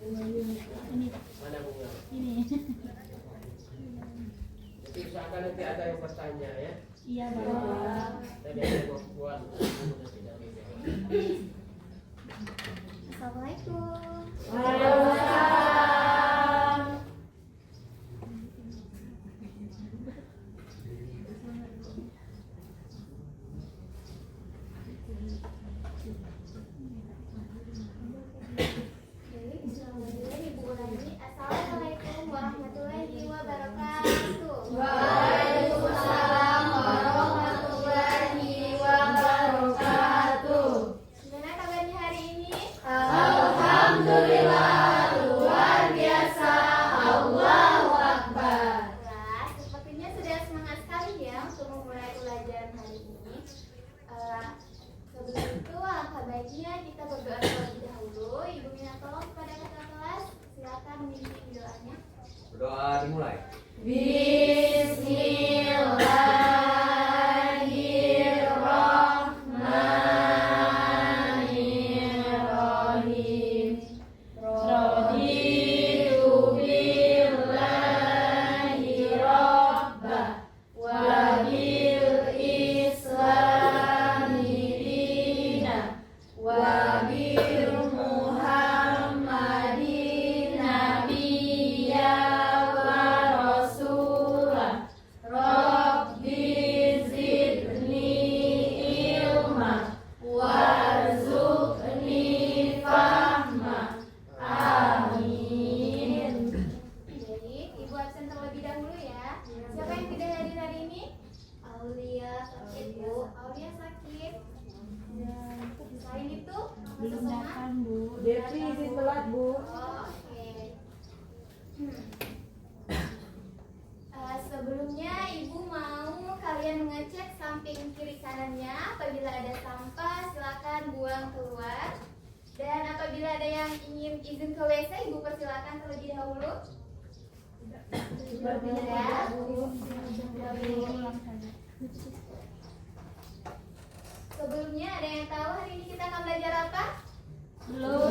Ini. Mana bunga? Ini. Jadi usahakan nanti ada yang bertanya ya. Iya, Bapak. Tadi ada yang membuat bunga tidak bisa. Assalamualaikum. Waalaikumsalam. Assalamualaikum warahmatullahi wabarakatuh. Waalaikumsalam warahmatullahi wabarakatuh. Gimana kabarnya hari ini? Alhamdulillah, luar biasa. Allahu Akbar. Nah, sepertinya sudah semangat sekali ya untuk memulai pelajaran hari ini. Sebelum itu, alangkah baiknya kita berdoa terlebih dahulu. Ibu minta tolong kepada kakak kelas, silakan memimpin doanya. Berdoa dimulai. Bismillahirrahmanirrahim. Raditu billahi rabba wa bil islami dina wa bil muhammadin nabiyya wa rasulah. Rabbi zidni ilma warzuqni fahma. Amin. Baik, Ibu absen terlebih dahulu ya. Siapa yang tidak hadir hari ini? Aulia sakit, Bu. Aulia sakit. Dan selain itu, Belum Sesona? datang, Bu. Devi izin telat, Bu. Oh, oke. Sebelumnya Ibu mau kalian mengecek samping kiri kanannya. Apabila ada sampah silakan buang keluar. Dan apabila ada yang ingin izin ke WC, Ibu persilakan terlebih dahulu. Ya. Pulang saja. Sebelumnya ada yang tahu hari ini kita akan belajar apa? Belum.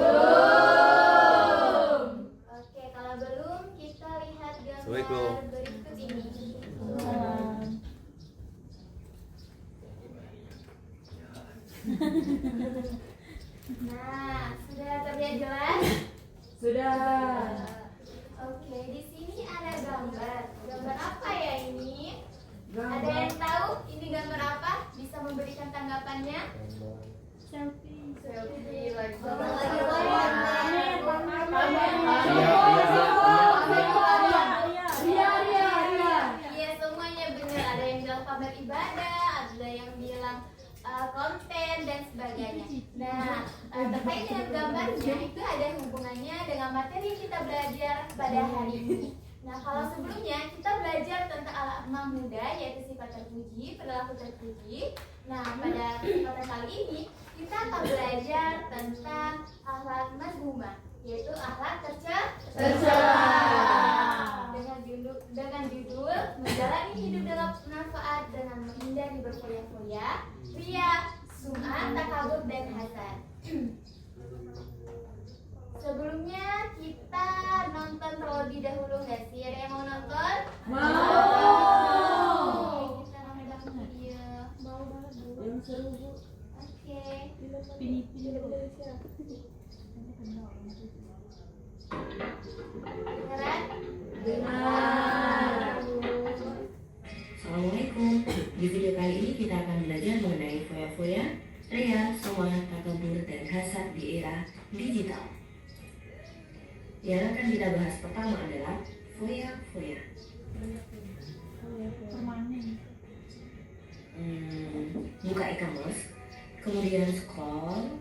Oke, kalau belum kita lihat Assalamualaikum. gambar berikut ini. Nah, sudah terlihat jelas? Sudah. Oke, di sini ada gambar. Gambar apa ya ini? Ada Gambar. yang tahu ini gambar apa? Bisa memberikan tanggapannya? Selfie. Selfie lagi. Iya, semuanya benar. Ada yang bilang pamer ibadah, ada yang bilang konten dan sebagainya. Nah, terkait dengan gambarnya itu ada hubungannya dengan materi yang kita belajar pada hari ini. Nah, kalau sebelumnya kita belajar tentang al-asma muda, yaitu sifat terpuji, perilaku terpuji. Nah, pada kesempatan kali ini kita akan belajar tentang akhlak mazmumah, yaitu akhlak tercela. Dengan judul menjalani hidup dengan manfaat dengan menghindari berfoya-foya, ria, sum'ah, takabur dan hasad. Sebelumnya kita nonton terlebih dahulu nggak sih? Ada yang mau nonton? Mau. Oke, kita nonton video. Mau banget, Bu. Yang seru, Bu. Oke. Pilih-pilih. Beneran? Benar. Assalamualaikum. Di video kali ini kita akan belajar mengenai foya-foya, ria, sum'ah, takabur, dan hasad di era digital. Yang akan kita bahas pertama adalah foya-foya. Permanen. Buka e-commerce, kemudian scroll.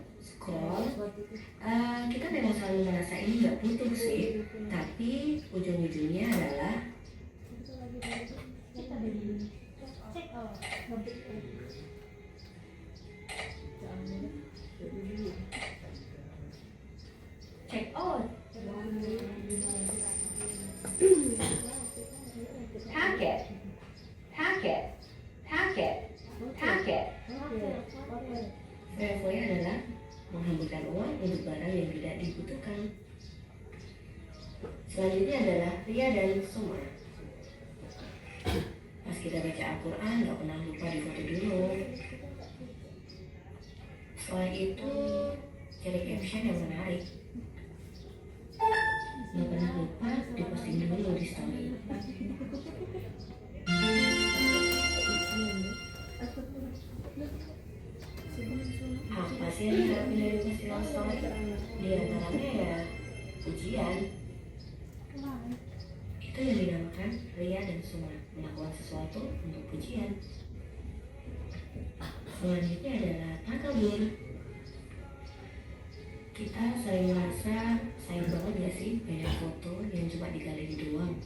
Kita memang selalu merasa ini nggak butuh sih, tapi ujung-ujungnya adalah Kita beli. Cek oh. check out. Target. Foya-foya adalah menghamburkan uang untuk barang yang tidak dibutuhkan. Selanjutnya adalah ria dan sum'ah. Pas kita baca Al-Quran nggak pernah lupa difoto dulu. Setelah itu cari caption yang menarik. Nggak pernah lupa diposting dulu di story. Apa sih yang diharapin dari festival story? Di antaranya ya pujian. Itu yang dinamakan ria dan sum'ah, melakukan sesuatu untuk pujian. Selanjutnya adalah takabur. Kita sering merasa sayang banget gak sih banyak foto yang cuma di galeri doang.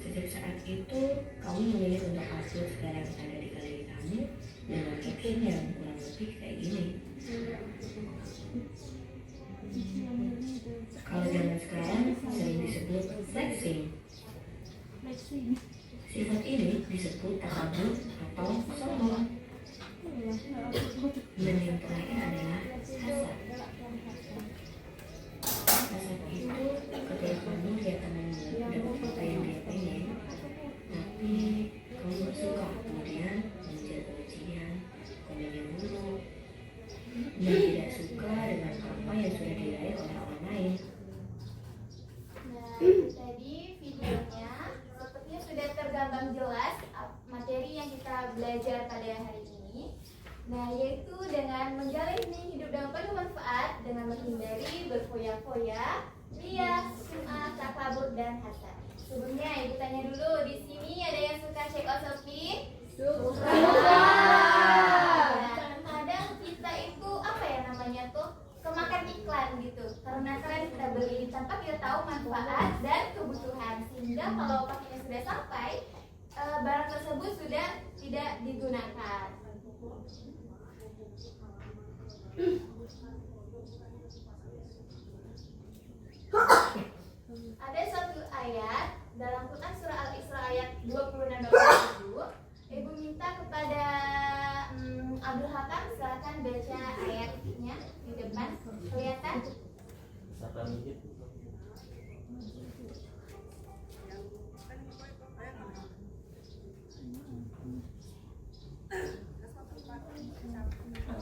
Sejak saat itu kamu memilih untuk upload segala yang ada di galeri kamu dengan caption yang kurang lebih kayak gini. Kalau zaman sekarang sering disebut flexing. Sifat ini disebut takabur atau sombong. Dan yang terakhir adalah hasad. Hasad itu ketika kamu lihat temanmu dapat apa yang dia pengen, tapi kamu gak suka, kemudian mengejar kebencian, komen yang buruk, dan tidak suka dengan apa yang sudah diraih oleh orang lain. Nah, tadi videonya sepertinya sudah tergambar jelas materi yang kita belajar pada hari ini. Nah, yaitu dengan menjalani hidup dengan penuh manfaat dengan menghindari berfoya-foya, ria, sum'ah, takabur, dan hasad. Sebelumnya ibu tanya dulu, di sini ada yang suka check out selfie? Suka. Nah, kadang kita itu apa ya namanya tuh kemakan iklan gitu. Karena kalian kita beli tanpa kita tahu manfaat dan kebutuhan, sehingga kalau pakainya sudah sampai, barang tersebut sudah tidak digunakan. Ada satu ayat dalam Quran surah Al-Isra ayat 26-27. Ibu minta kepada Abdul Hakam silakan baca ayatnya di depan. Kelihatan?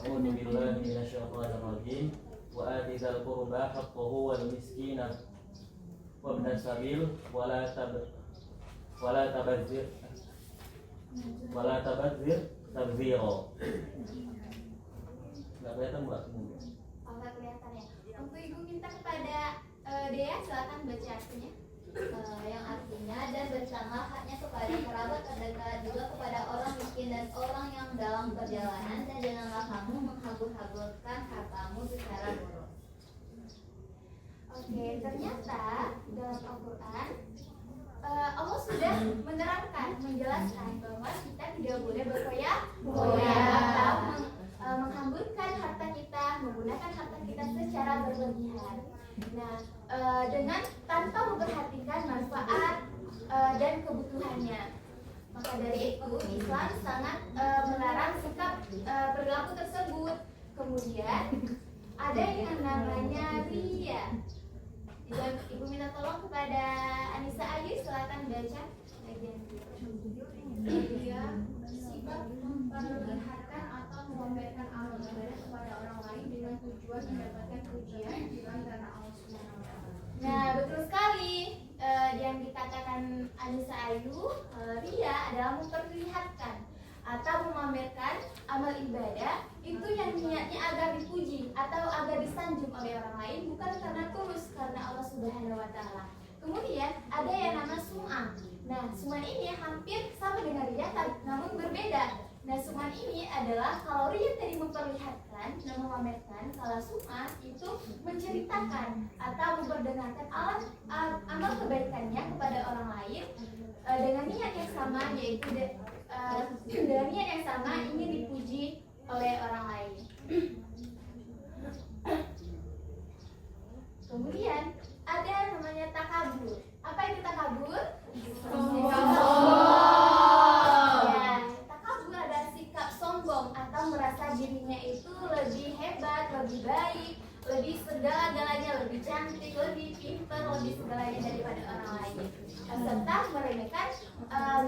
أعوذ بالله من الشيطان الرجيم وآت ذا القربى حقه والمسكين وابن السبيل ولا تبذر تبذيرا. Nggak kelihatan Mbak? Oh, nggak kelihatan ya. Untuk ibu minta kepada Dea silakan baca artinya. Yang artinya dan bersama haknya kepada kerabat terdekat, juga kepada orang miskin dan orang yang dalam perjalanan, dan janganlah kamu menghambur-hamburkan hartamu secara boros. Oke, ternyata dalam Al-Quran Allah sudah menerangkan, menjelaskan bahwa kita tidak boleh berfoya-foya atau menghamburkan harta kita, menggunakan harta kita secara berlebihan. Nah, dengan tanpa memperhatikan manfaat dan kebutuhannya. Maka dari itu Islam sangat melarang sikap perilaku tersebut. Kemudian ada yang namanya ria. Ibu minta tolong kepada Anissa Ayu, silakan baca bagian ria. Sikap memperlihatkan atau memamerkan amal ibadah kepada orang lain dengan tujuan mendapatkan pujian bukan karena Allah Subhanahu wa Ta'ala. Nah, betul sekali yang dikatakan Anissa Ayu, ria adalah memperlihatkan atau memamerkan amal ibadah itu yang niatnya agar dipuji atau agar disanjung oleh orang lain, bukan karena tulus karena Allah Subhanahu wa Ta'ala. Kemudian ada yang nama sum'ah. Nah, sum'ah ini hampir sama dengan ria namun berbeda. Nah, sum'ah ini adalah kalau ria tadi memperlihatkan dan memamerkan, kalau sum'ah itu menceritakan atau memperdengarkan amal kebaikannya kepada orang lain dengan niat yang sama, yaitu dengan niat yang sama ingin dipuji oleh orang lain. Kemudian ada namanya takabur. Apa itu takabur? Ya, takabur adalah sikap sombong atau merasa dirinya itu lebih hebat, lebih baik, lebih segala-galanya, lebih cantik cantik, lebih pintar, lebih segalanya daripada orang lain, serta meremehkan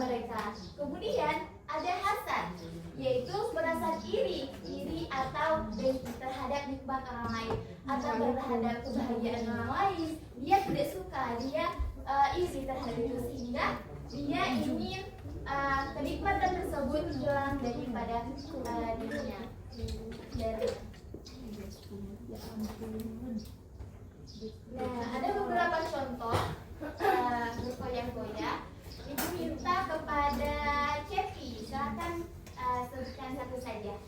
mereka. Kemudian ada hasad, yaitu perasaan iri atau dengki terhadap nikmat orang lain atau terhadap kebahagiaan orang lain. Dia tidak suka, dia iri terhadap itu, sehingga dia ingin kenikmatan tersebut hilang daripada dirinya. Nah, ada beberapa contoh berfoya-foya. Ibu minta kepada Cepi, silakan sebutkan satu saja.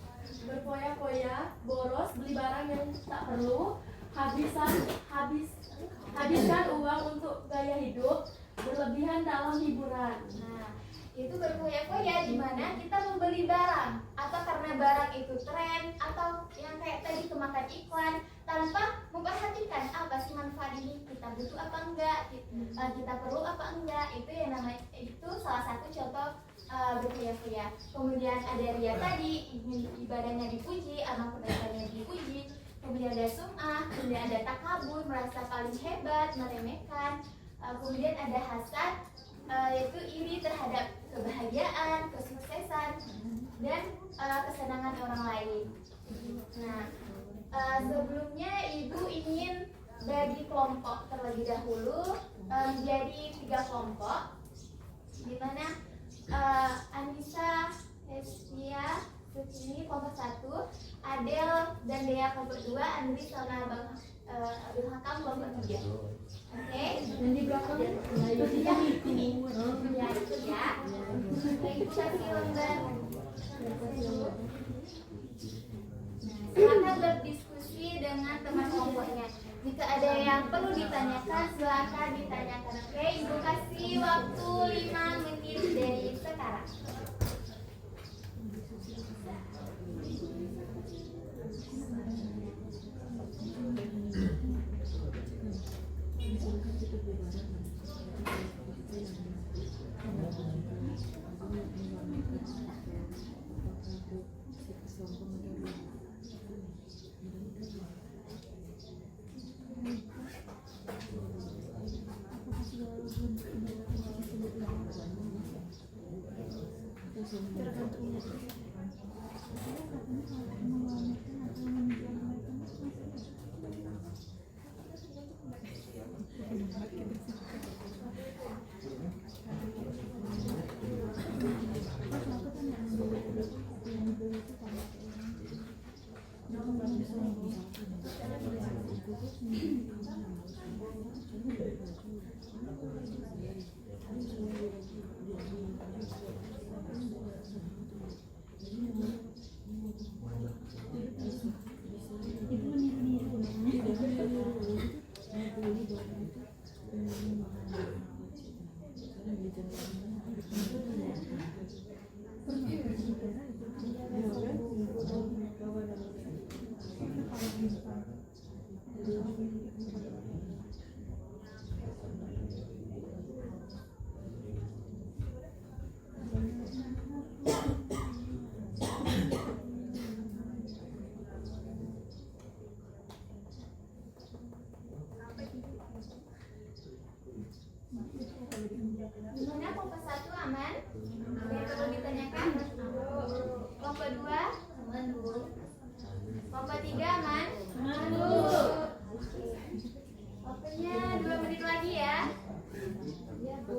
Berfoya-foya, boros, beli barang yang tak perlu, habiskan uang untuk gaya hidup, berlebihan dalam hiburan. Nah, itu berfoya-foya di mana kita membeli barang atau karena barang itu tren atau yang kayak tadi kemakan iklan tanpa memperhatikan apa sih manfaat ini, kita butuh apa enggak, kita perlu apa enggak. Itu yang namanya, itu salah satu contoh berfoya-foya. Kemudian ada ria tadi, ingin ibadahnya dipuji, amal kebaikannya dipuji. Kemudian ada sum'ah, kemudian ada takabur, merasa paling hebat, meremehkan. Kemudian ada hasad, yaitu iri terhadap kebahagiaan, kesuksesan, dan kesenangan orang lain. Nah, sebelumnya ibu ingin bagi kelompok terlebih dahulu menjadi 3 kelompok, di mana Anissa, Hestia, ini kelompok 1, Adel dan Dea kelompok 2, Andri sama Bang Abdul Hakam kelompok 3. Oke, Dan di belakang ya, ini ya, itu ya. Ibu kasih lembar. Silakan berdiskusi dengan teman kelompoknya. Jika ada yang perlu ditanyakan, silakan ditanyakan. Oke, ibu kasih waktu 5 menit dari sekarang. Gimana kelompok 1 aman? Ada yang perlu ditanyakan? Kelompok 2 aman, Bu. Kelompok 3 aman? Aman, Bu. Waktunya 2 menit lagi ya. Ya, Bu.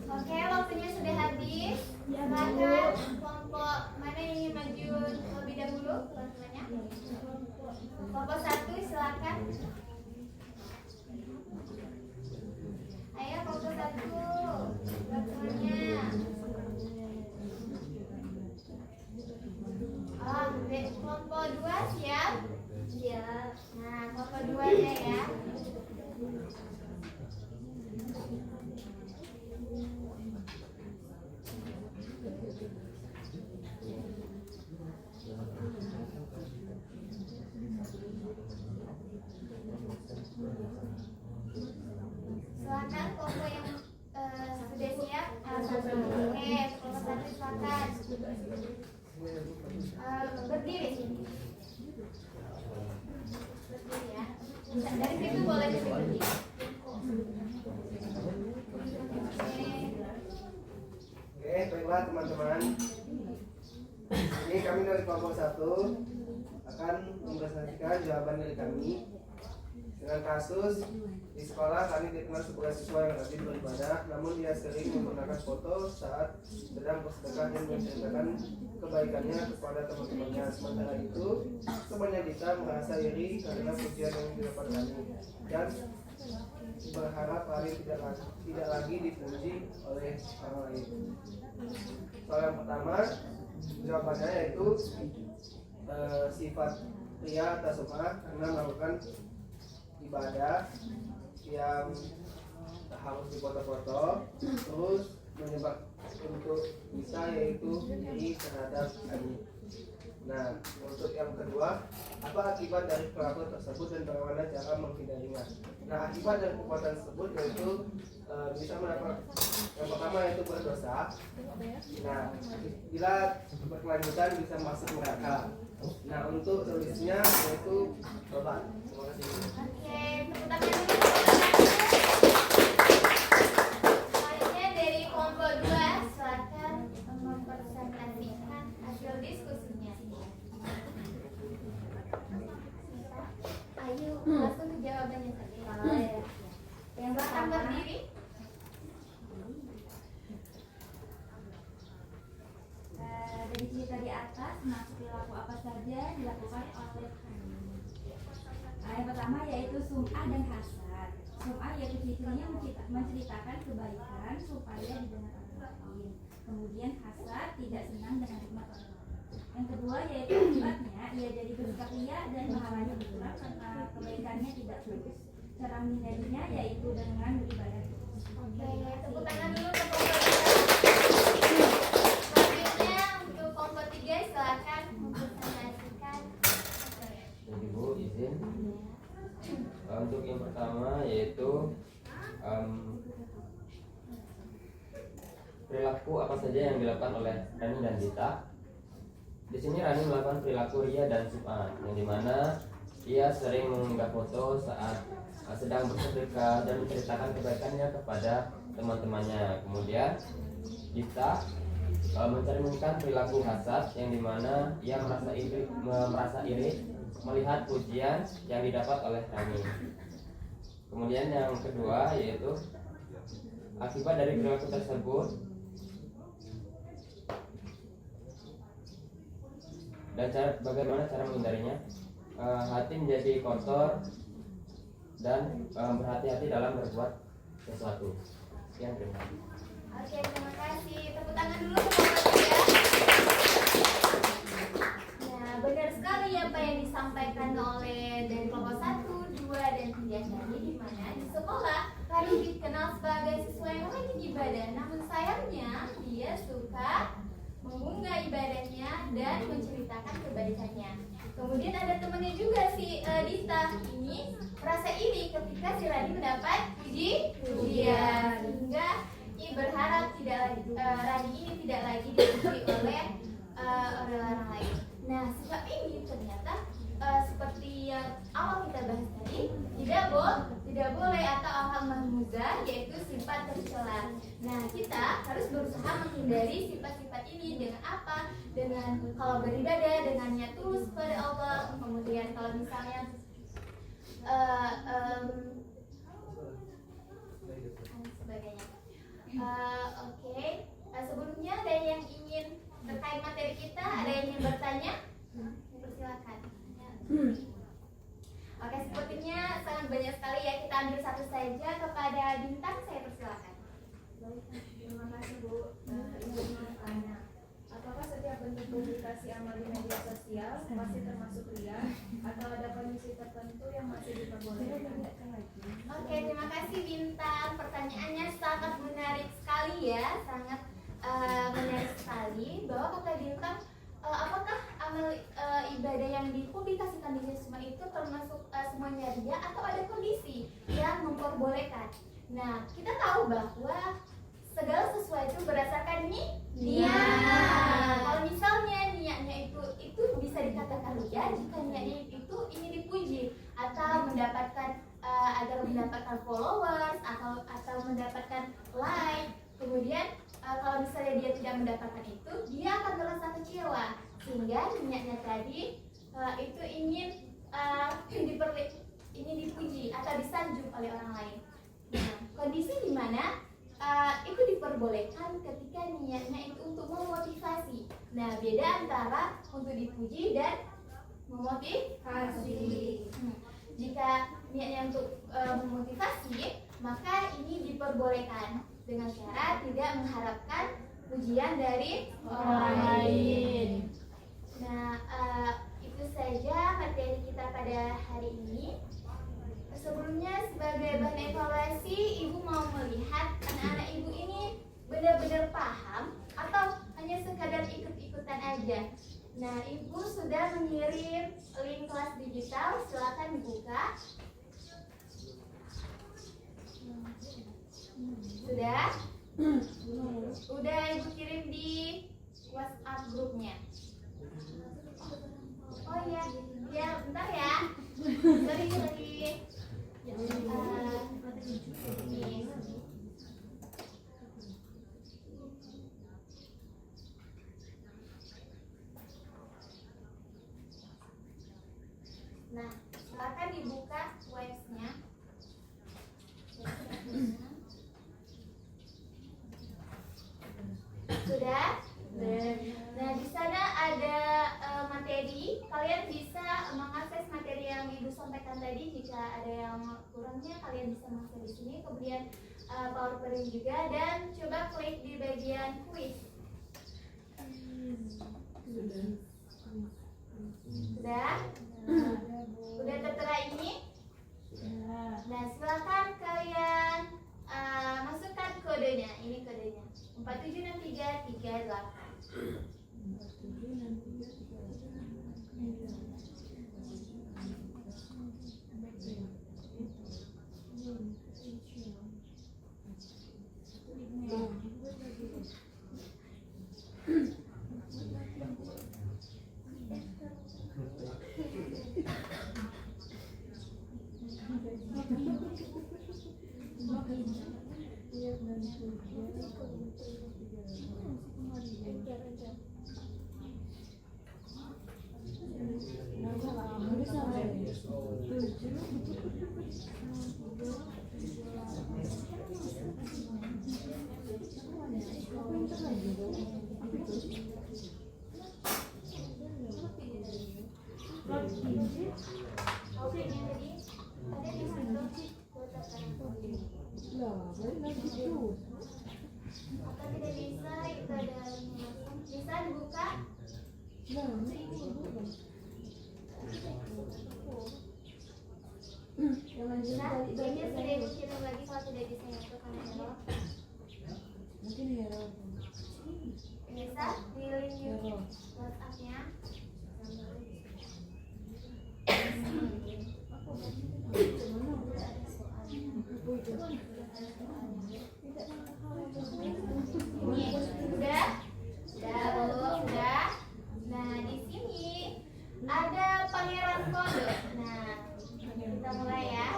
Oke, waktunya sudah habis. Silakan kelompok mana yang ingin maju lebih dahulu, teman-temannya. Kelompok 1 silakan. Ayo kelompok 1, teman-temannya. Oke, kelompok 2 siap? Siap. Nah, kelompok 2-nya ya. Silakan kelompok yang sudah siap. Oke, kelompok 1 silakan. Berdiri. Berdiri ya. Dari situ boleh berdiri. Oke, baiklah teman-teman. Ini kami dari kelompok 1 akan mempresentasikan jawaban dari kami dengan kasus di sekolah. Kami dikenal sebagai siswa yang rajin beribadah, namun dia sering menggunakan foto saat sedang bersedekah dan menceritakan kebaikannya kepada teman-temannya. Sementara itu, temannya Dita merasa iri karena pujian yang didapat kami dan berharap Ari tidak lagi dipuji oleh orang lain. Soal yang pertama, jawabannya yaitu sifat pria atau sum'ah karena melakukan ibadah yang harus dipoto-foto, terus menyebab untuk bisa yaitu iri terhadap kami. Nah, untuk yang kedua, apa akibat dari perlakuan tersebut dan bagaimana cara menghindarinya? Nah, akibat dari perbuatan tersebut yaitu bisa mendapat, yang pertama yaitu berdosa. Nah, bila berkelanjutan bisa masuk neraka. Nah, untuk solusinya yaitu tobat. Terima kasih. Oke, tepuk tangan dulu. Selanjutnya dari kelompok 2, silakan mempresentasikan hasil diskusinya. Ayo, langsung ke jawabannya saja. Yang belakang berdiri. Dari cerita di atas, maksud perilaku apa saja dilakukan oleh kami. Yang pertama yaitu sum'ah dan hasad. Sum'ah yaitu cirinya menceritakan kebaikan supaya didengar orang lain. Kemudian hasad tidak senang dengan nikmat orang lain. Yang kedua yaitu akibatnya ia jadi bersikap ria dan pahalanya berkurang karena kebaikannya tidak tulus. Cara menghindarinya yaitu dengan beribadah. Oke, tepuk tangan dulu ke kelompok 2. Selanjutnya untuk kelompok 3, silakan mempresentasikan. Jadi Bu, izin. Untuk yang pertama yaitu perilaku apa saja yang dilakukan oleh Rani dan Dita. Di sini Rani melakukan perilaku ria dan sum'ah, yang dimana ia sering mengunggah foto saat sedang bersedekah dan menceritakan kebaikannya kepada teman-temannya. Kemudian Dita mencerminkan perilaku hasad, yang dimana ia merasa iri melihat pujian yang didapat oleh Rani. Kemudian yang kedua yaitu akibat dari perilaku tersebut dan bagaimana cara menghindarinya. Hati menjadi kotor dan berhati-hati dalam berbuat sesuatu. Sekian, terima kasih. Oke, terima kasih. Tepuk tangan dulu ke kelompok 3. Nah, benar sekali apa yang disampaikan oleh dari kelompok 1, 2, dan 3 tadi, di mana di sekolah Rani dikenal sebagai siswa yang rajin ibadah. Namun sayangnya dia suka mengunggah ibadahnya dan menceritakan kebaikannya. Kemudian ada temannya juga si Dita ini merasa iri ketika si Rani mendapat pujian, sehingga ia berharap Rani ini tidak lagi dipuji oleh orang lain. Nah, sikap ini ternyata seperti yang awal kita bahas tadi, tidak boleh atau hal mahmuzah, yaitu sifat tercela. Nah, kita harus berusaha menghindari sifat-sifat ini dengan apa? Dengan kalau beribadah dengan niat tulus kepada Allah. Kemudian kalau misalnya sebagainya. Oke. Sebelumnya ada yang ingin terkait materi kita, ada yang ingin bertanya? Persilakan. Oke, sepertinya sangat banyak sekali ya, kita ambil satu saja. Kepada Bintang saya persilakan. Terima kasih Bu. Izin bertanya, apakah setiap bentuk publikasi amal di media sosial masih termasuk ria atau ada kondisi tertentu yang masih diperbolehkan? Oke, terima kasih Bintang. Pertanyaannya sangat menarik sekali ya, sangat menarik sekali. Bahwa kata Bintang, apakah amal ibadah yang dipublikasikan di sosmed itu termasuk semuanya ria atau ada kondisi yang memperbolehkan? Nah, kita tahu bahwa segala sesuatu berdasarkan niat. Kalau misalnya niatnya itu bisa dikatakan ria jika niatnya itu ingin dipuji atau mendapatkan agar mendapatkan followers atau mendapatkan like. Kemudian kalau misalnya dia tidak mendapatkan itu, dia akan merasa kecewa sehingga niatnya tadi itu ingin dipuji atau disanjung oleh orang lain. Nah, kondisi di mana itu diperbolehkan ketika niatnya itu untuk memotivasi. Nah, beda antara untuk dipuji dan memotivasi. Jika niatnya untuk memotivasi, maka ini diperbolehkan dengan cara tidak mengharapkan pujian dari orang lain. Nah, itu saja materi kita pada hari ini. Sebelumnya sebagai bahan evaluasi, Ibu mau melihat anak-anak Ibu ini benar-benar paham atau hanya sekadar ikut-ikutan aja. Nah, Ibu sudah mengirim link kelas digital, silakan dibuka. Sudah? Udah Ibu kirim di WhatsApp grupnya. Oh iya, ya bentar ya. Sorry. Nah, silakan dibuka websnya. Sudah? Nah, di sana ada materi. Kalian bisa mengakses materi yang Ibu sampaikan tadi. Jika ada yang kurangnya, kalian bisa mengakses di sini. Kemudian PowerPoint juga, dan coba klik di bagian quiz. Sudah? Udah tertera ini? Nah, silakan kalian masukkan kodenya. Ini kodenya 476338. Apa tidak bisa, itu ada bisa dibuka. Nah, ini sudah Ibu kirim lagi kalau tidak bisa itu karena error. Bisa di link WhatsApp-nya. Ini sudah? Sudah. Nah, di sini ada pangeran kode. Nah, kita mulai ya.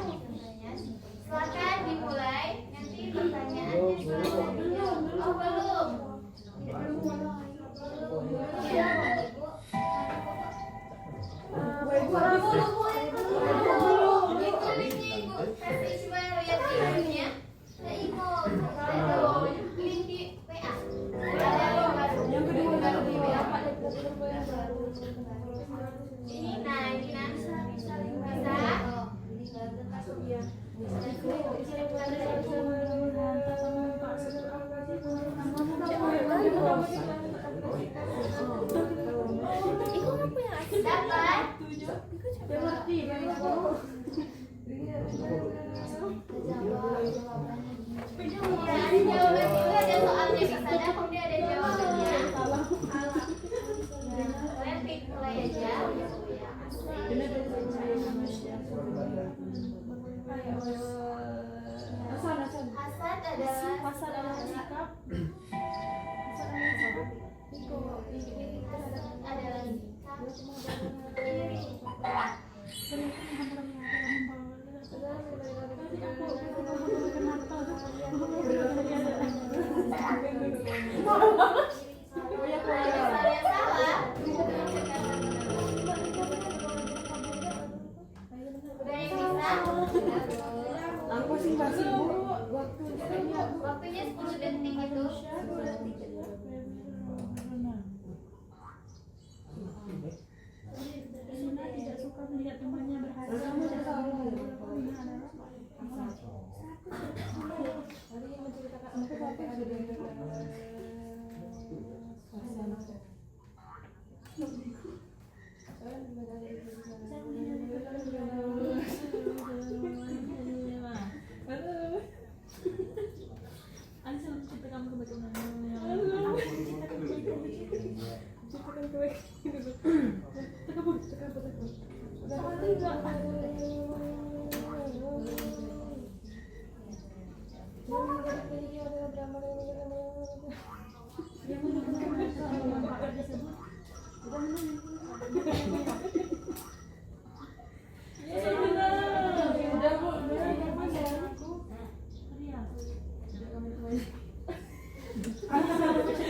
Silakan dimulai. Nanti pertanyaannya silakan dijawab. Oh, belum. Itu linknya Ibu. Kasih coba lihat di linknya. Nah, Ibu. Link di WA. Yang kedua di WA. Ini, nah ini nanti bisa. Ya, ada jawabannya juga, ada soalnya di sana, kemudian ada jawabannya. Kalian klik mulai aja. Hasad adalah sikap. Waktunya 10 detik itu. Tidak suka melihat temannya berhasil.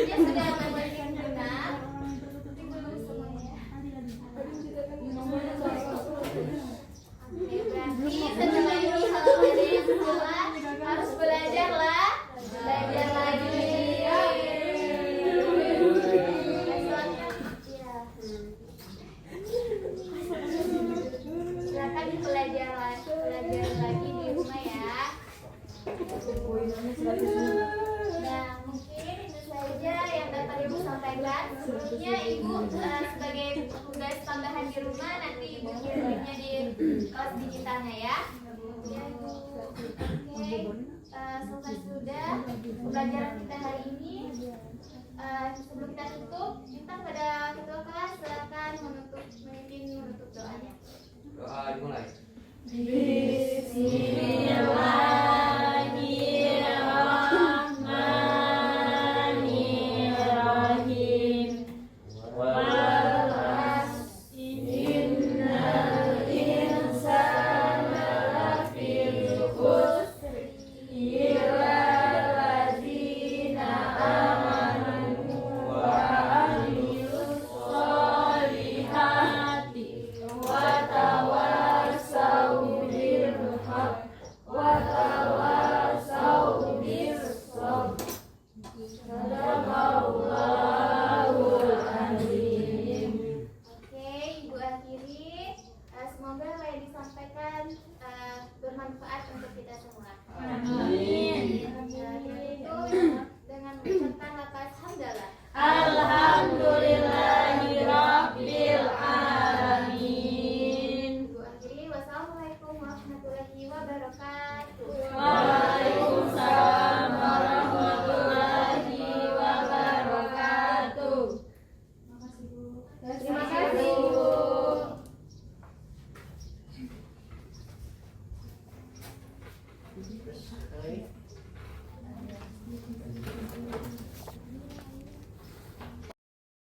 Dia sudah membagikan benar. Tapi belum semuanya. Oke, berarti setelah ini kalau ada yang salah harus belajar lah. Belajar lagi. Silakan belajar lagi di rumah ya. Nah, mungkin itu saja yang dapat Ibu sampaikan. Sebelumnya Ibu sebagai tugas tambahan di rumah, nanti Ibu kirimnya di kelas digitalnya ya. Ya, Ibu. Oke, selesai sudah pembelajaran kita hari ini. Sebelum kita tutup, minta pada ketua kelas silakan memimpin menutup doanya. Doa dimulai. Bismillahirrahmanirrahim. Wal asri innal insana lafi khusr illa allazina amanu wa amilus solihati wa tawassaw bil haqq wa tawassaw bis sabr. Sadaqallahul azim. Oke, Ibu akhiri. Semoga apa yang disampaikan bermanfaat untuk kita semua. Amin. Itu dengan mengucapkan lafaz hamdalah. Alhamdulillahirabbil alamin. Ibu akhiri. Wassalamualaikum warahmatullahi wabarakatuh. Waalaikumsalam warahmatullahi wabarakatuh. Terima kasih, Bu. Baik.